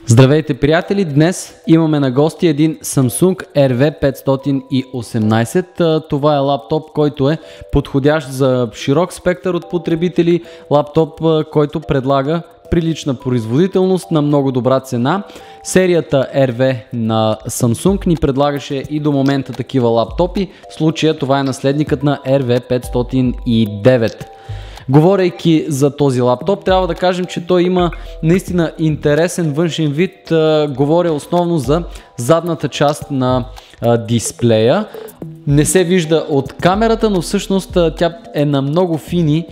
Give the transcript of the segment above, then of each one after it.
Здравейте, приятели! Днес имаме на гости един Samsung RV518. Това е лаптоп, който е подходящ за широк спектър от потребители. Лаптоп, който предлага прилична производителност на много добра цена. Серията RV на Samsung ни предлагаше и до момента такива лаптопи. В случая това е наследникът на RV509. Говорейки за този лаптоп, трябва да кажем, че той има наистина интересен външен вид. Говоря основно за задната част на дисплея. Не се вижда от камерата, но всъщност тя е на много фини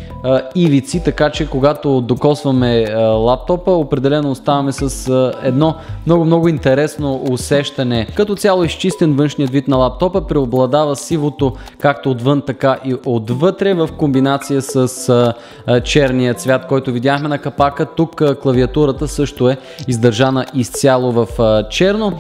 ивици, така че когато докосваме лаптопа, определено оставаме с едно много интересно усещане. Като цяло изчистен външният вид на лаптопа, преобладава сивото както отвън, така и отвътре в комбинация с черния цвят, който видяхме на капака. Тук клавиатурата също е издържана изцяло в черно.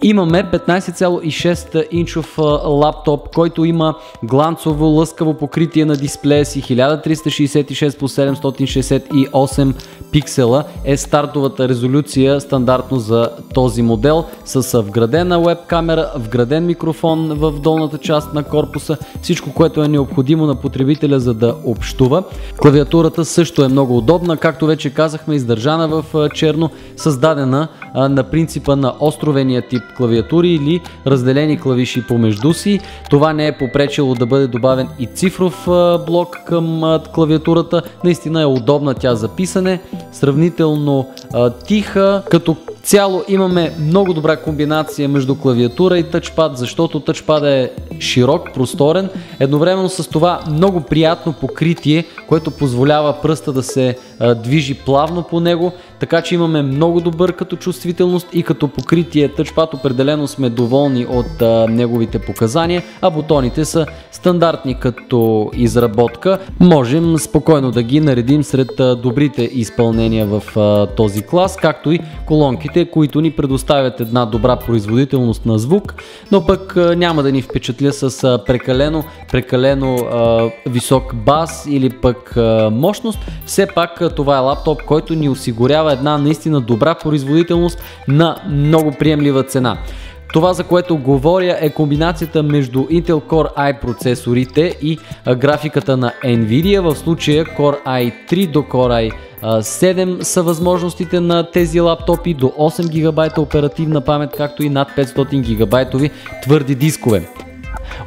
Имаме 15,6 инчов лаптоп, който има гланцово лъскаво покритие на дисплея си, 1366 по 768 пиксела е стартовата резолюция стандартно за този модел, с вградена веб камера, вграден микрофон в долната част на корпуса, всичко, което е необходимо на потребителя, за да общува. Клавиатурата също е много удобна, както вече казахме, издържана в черно, създадена на принципа на островения тип клавиатури или разделени клавиши помежду си. Това не е попречило да бъде добавен и цифров блок към клавиатурата. Наистина е удобна тя за писане, сравнително тиха. Като цяло имаме много добра комбинация между клавиатура и тъчпад, защото тъчпад е широк, просторен, едновременно с това много приятно покритие, което позволява пръста да се движи плавно по него, така че имаме много добър като чувствителност и като покритие. Тъчпад определено сме доволни от неговите показания, а бутоните са стандартни като изработка. Можем спокойно да ги наредим сред добрите изпълнения в този клас, както и колонките, които ни предоставят една добра производителност на звук, но пък няма да ни впечатля с прекалено висок бас или пък мощност. Все пак това е лаптоп, който ни осигурява една наистина добра производителност на много приемлива цена. Това, за което говоря, е комбинацията между Intel Core i процесорите и графиката на Nvidia. В случая Core i3 до Core i7 са възможностите на тези лаптопи, до 8 ГБ оперативна памет, както и над 500 ГБ твърди дискове.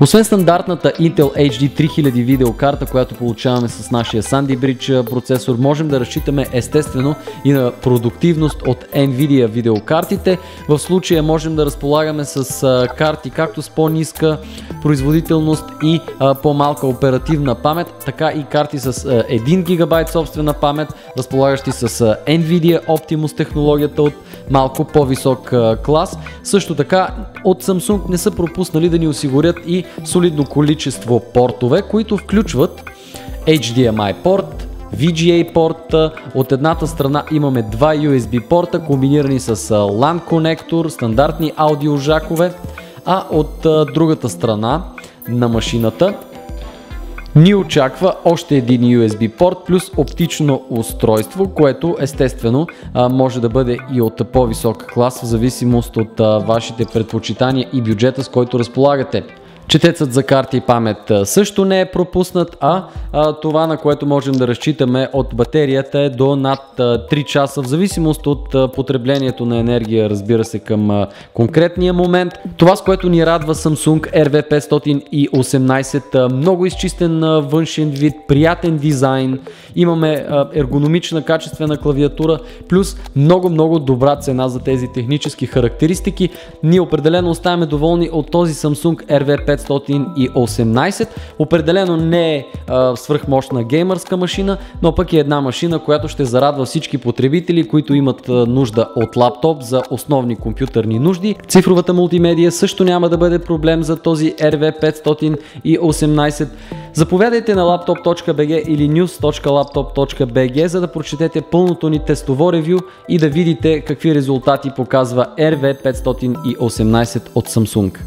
Освен стандартната Intel HD 3000 видеокарта, която получаваме с нашия Sandy Bridge процесор, можем да разчитаме естествено и на продуктивност от Nvidia видеокартите. В случая можем да разполагаме с карти както с по-ниска производителност и по-малка оперативна памет, така и карти с 1 ГБ собствена памет, разполагащи с Nvidia Optimus технологията от малко по-висок клас. Също така от Samsung не са пропуснали да ни осигурят и солидно количество портове, които включват HDMI порт, VGA порт. От едната страна имаме два USB порта, комбинирани с LAN конектор, стандартни аудио жакове, а от другата страна на машината ни очаква още един USB порт плюс оптично устройство, което естествено може да бъде и от по-висок клас в зависимост от вашите предпочитания и бюджета, с който разполагате. Четецът за карти и памет също не е пропуснат, а това, на което можем да разчитаме от батерията, е до над 3 часа в зависимост от потреблението на енергия, разбира се, към конкретния момент. Това, с което ни радва Samsung RV518, много изчистен външен вид, приятен дизайн, имаме ергономична качествена клавиатура, плюс много добра цена за тези технически характеристики. Ние определено оставаме доволни от този Samsung RV518. Определено не е свръхмощна геймърска машина, но пък е една машина, която ще зарадва всички потребители, които имат нужда от лаптоп за основни компютърни нужди. Цифровата мултимедия също няма да бъде проблем за този RV518. Заповядайте на laptop.bg или news.laptop.bg, за да прочетете пълното ни тестово ревю и да видите какви резултати показва RV518 от Samsung.